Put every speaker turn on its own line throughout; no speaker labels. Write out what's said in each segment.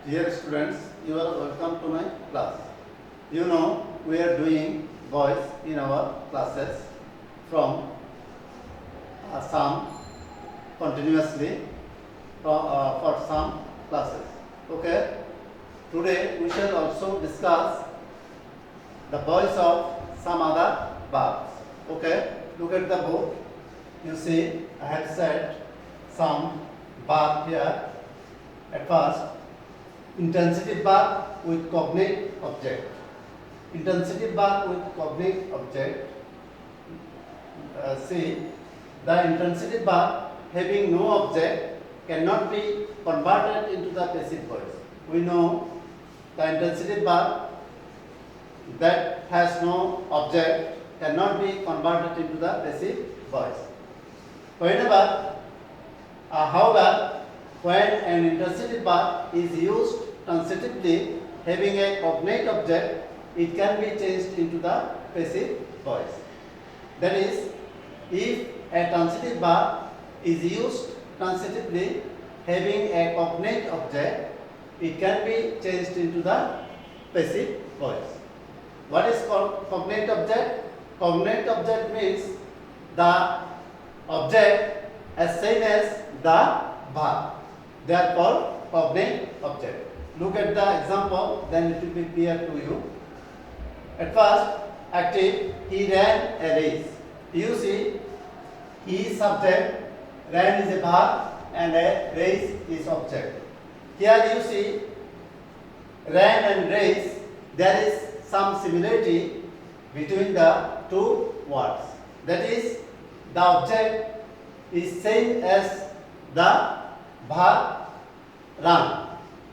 Dear students, you are welcome to my class. You know, we are doing voice in our classes from some continuously for some classes. Okay. Today we shall also discuss the voice of some other verbs. Okay. Look at the book. You see, I have said some verb here. At first, intransitive verb with cognate object. Intransitive verb with cognate object. See, the intransitive verb having no object cannot be converted into the passive voice. We know the intransitive verb that has no object cannot be converted into the passive voice. However, when an intransitive verb is used transitively having a cognate object, it can be changed into the passive voice. That is, if a transitive verb is used transitively having a cognate object, it can be changed into the passive voice. What is called cognate object? Cognate object means the object as same as the verb. They are called cognate object. Look at the example, then it will be clear to you. At first, active, he ran a race. You see, he is subject, ran is a verb, and a race is object. Here you see, ran and race, there is some similarity between the two words. That is, the object is same as the verb run.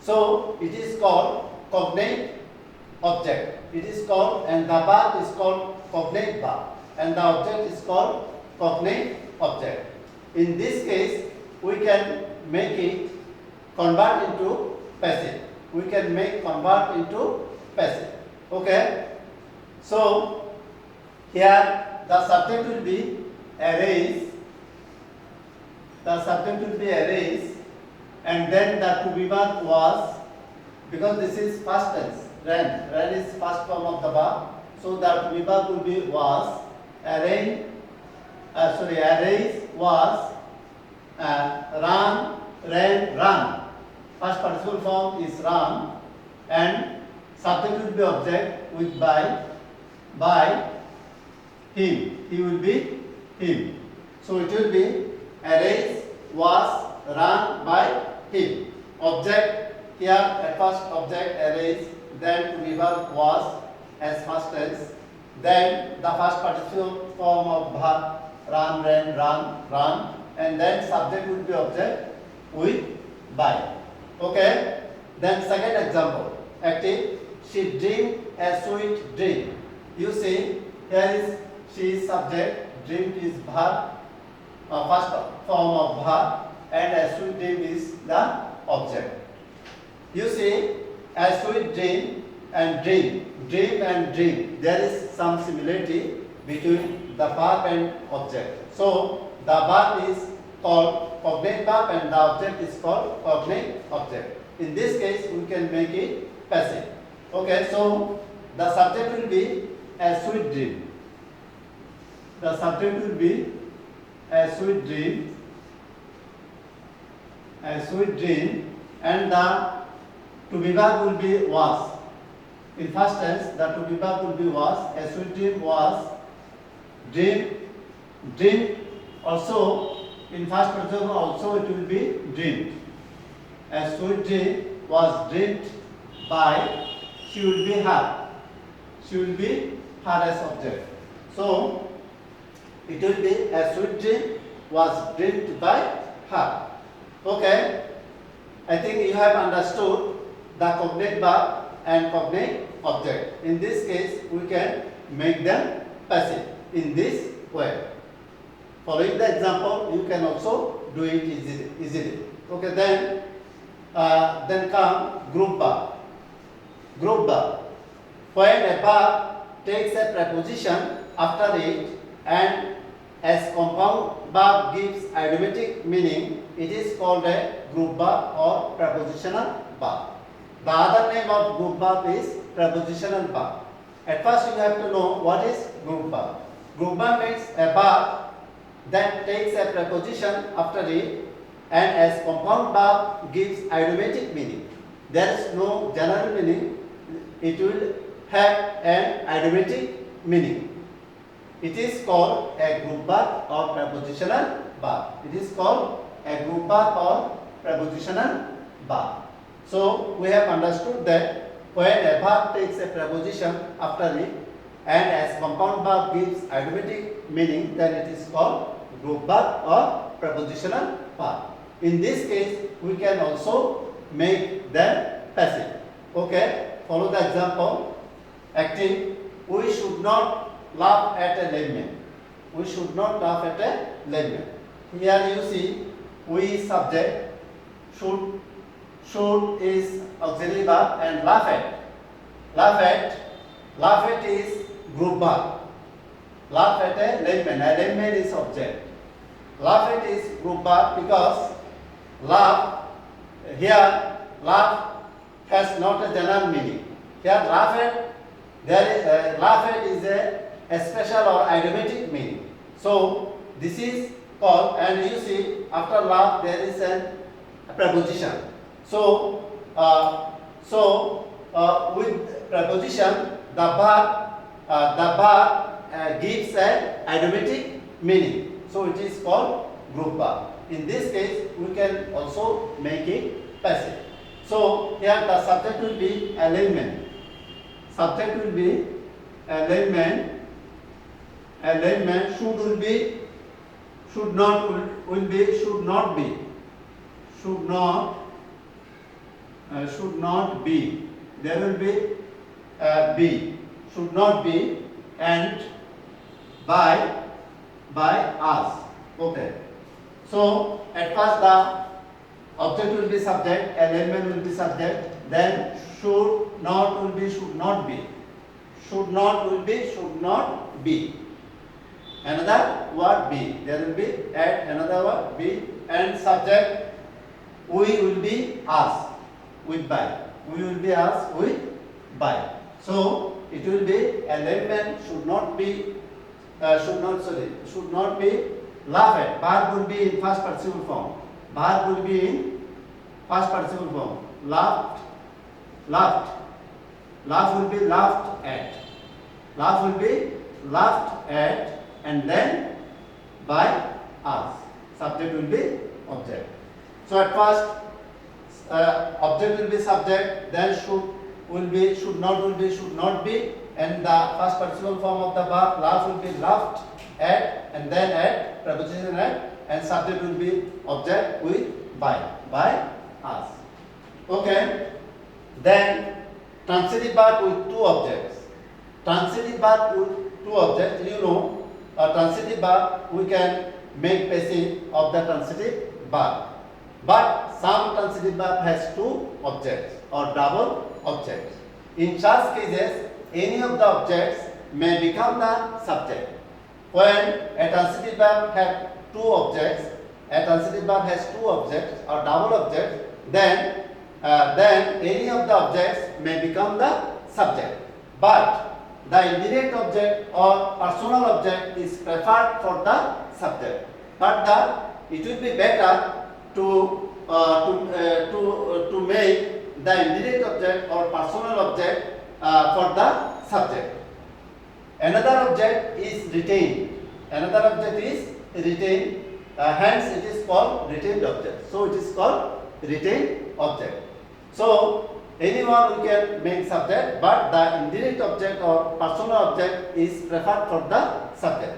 So it is called cognate object. It is called, and the verb is called cognate verb, and the object is called cognate object. In this case, we can make it convert into passive. We can make convert into passive. Okay. So here the subject will be a race. The subject will be a race, and then the to be verb was, because this is past tense. Ran is first form of the verb. So the to be verb will be was. A race was. Run, ran, run. First participle form is run, and subject will be object with by him. He will be him. So it will be a race was run by him. Object here at first object a race, then to be verb was as first tense, then the first participle form of verb run, ran, run, and then subject will be object with by. Okay. Then second example, active, she dreamed a sweet dream. You see, here is she is subject, dreamed is verb, first form of verb, and a sweet dream is the object. You see, a sweet dream and dream, there is some similarity between the verb and object. So the verb is called cognate verb and the object is called cognate object. In this case, we can make it passive. Okay, so the subject will be a sweet dream. The subject will be a sweet dream, and the to be verb will be was. In first tense, the to be verb will be was. A sweet dream was. Dream also in first person also it will be dreamed. A sweet dream was dreamed by. She will be her. She will be her as object. So it will be a sweet dream was dreamed by her. Okay. I think you have understood the cognate verb and cognate object. In this case, we can make them passive in this way. Following the example, you can also do it easily. Okay, then come group verb. Group verb. When a verb takes a preposition after it and as compound verb gives idiomatic meaning, it is called a group verb or prepositional verb. The other name of group verb is prepositional verb. At first you have to know what is group verb. Group verb means a verb that takes a preposition after it and as compound verb gives idiomatic meaning. There is no general meaning. It will have an idiomatic meaning. It is called a group verb or prepositional verb. It is called a group verb or prepositional verb. So we have understood that when a verb takes a preposition after it and as compound verb gives idiomatic meaning, then it is called group verb or prepositional verb. In this case, we can also make them passive. Okay, follow the example. Active. We should not laugh at a layman. We should not laugh at a layman. Here you see, we subject, should is auxiliary verb and laugh at. Laugh at is group verb. Laugh at a layman. A layman is object. Laugh at is group verb because laugh has not a general meaning. Here laugh at is a special or idiomatic meaning. So this is called, and you see after laugh there is a preposition. So with preposition the verb gives a idiomatic meaning. So it is called group verb. In this case, we can also make it passive. So here the subject will be a layman. Subject will be a layman. A layman. Should will be, should not will be, should not be, should not be. There will be be. Should not be, and by us. Okay. So at first the object will be subject, a layman will be subject, then should not will be, should not be. Should not will be, should not be. Another word be. There will be add another word be, and subject we will be us with by. We will be us with by. So it will be a layman should not be should not be laugh at. Verb will be in first participle form. Verb will be in first participle form. Laughed. Laugh will be laughed at. Laugh will be laughed at, and then by us. Subject will be object. So at first object will be subject, then should will be, should not be, and the first participle form of the verb laugh will be laughed at, and then at, preposition at, and subject will be object with by us. Okay. Then transitive verb with two objects. Transitive verb with two objects. You know, a transitive verb we can make passive of the transitive verb. But some transitive verb has two objects or double objects. In such cases, any of the objects may become the subject. When a transitive verb has two objects, or double objects, then any of the objects may become the subject. But the indirect object or personal object is preferred for the subject. But it would be better to make the indirect object or personal object for the subject. Another object is retained. Hence it is called retained object. So it is called retained object. So anyone who can make subject, but the indirect object or personal object is preferred for the subject.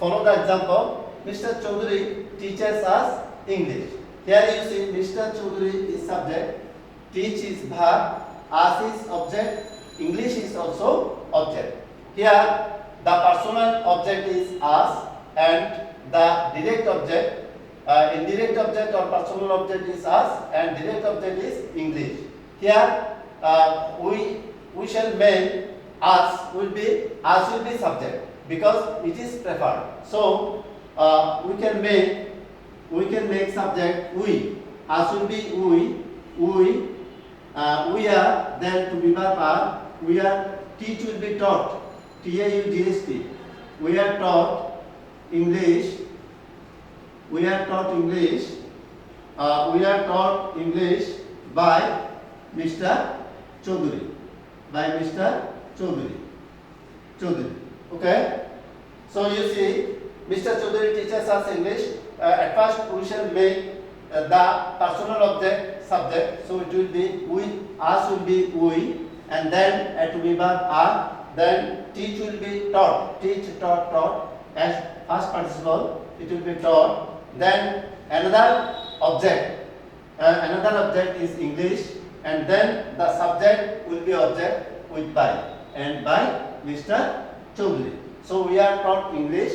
Follow the example. Mr. Chaudhary teaches us English. Here you see Mr. Chaudhary is subject, teach is verb, us is object, English is also object. Here the personal object is us and the direct object, indirect object or personal object is us and direct object is English. Here we shall make us will be subject because it is preferred. So we can make subject we. Us will be we, We are, then to be verb are, we are, teach will be taught, T-A-U-G-H-T. We are taught English. We are taught English. We are taught English by Mr. Chaudhary. By Mr. Chaudhary. Chaudhary. Okay? So you see, Mr. Chaudhary teaches us English. At first we shall make the personal object subject. So it will be we, us will be we, and then to be verb are, then teach will be taught. Teach, taught, taught. As past participle, it will be taught. Then another object. Another object is English, and then the subject will be object with by, and by Mr. Chaudhary. So we are taught English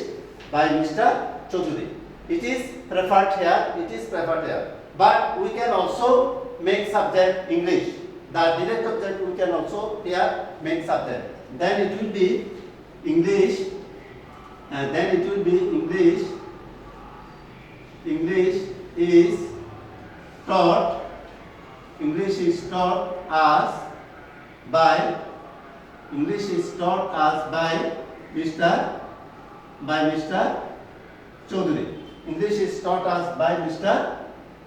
by Mr. Chaudhary. It is preferred here. It is preferred here. But we can also make subject English. The direct object we can also here make subject. Then it will be English, and then it will be English. English is taught. English is taught us by. English is taught us by Mr. Chaudhary. English is taught us by Mr.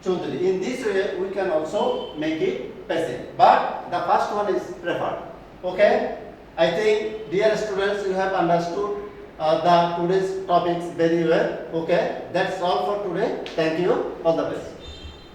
Chaudhary. In this way, we can also make it passive. But the first one is preferred. Okay? I think, dear students, you have understood the today's topics very well. Okay? That's all for today. Thank you. All the best.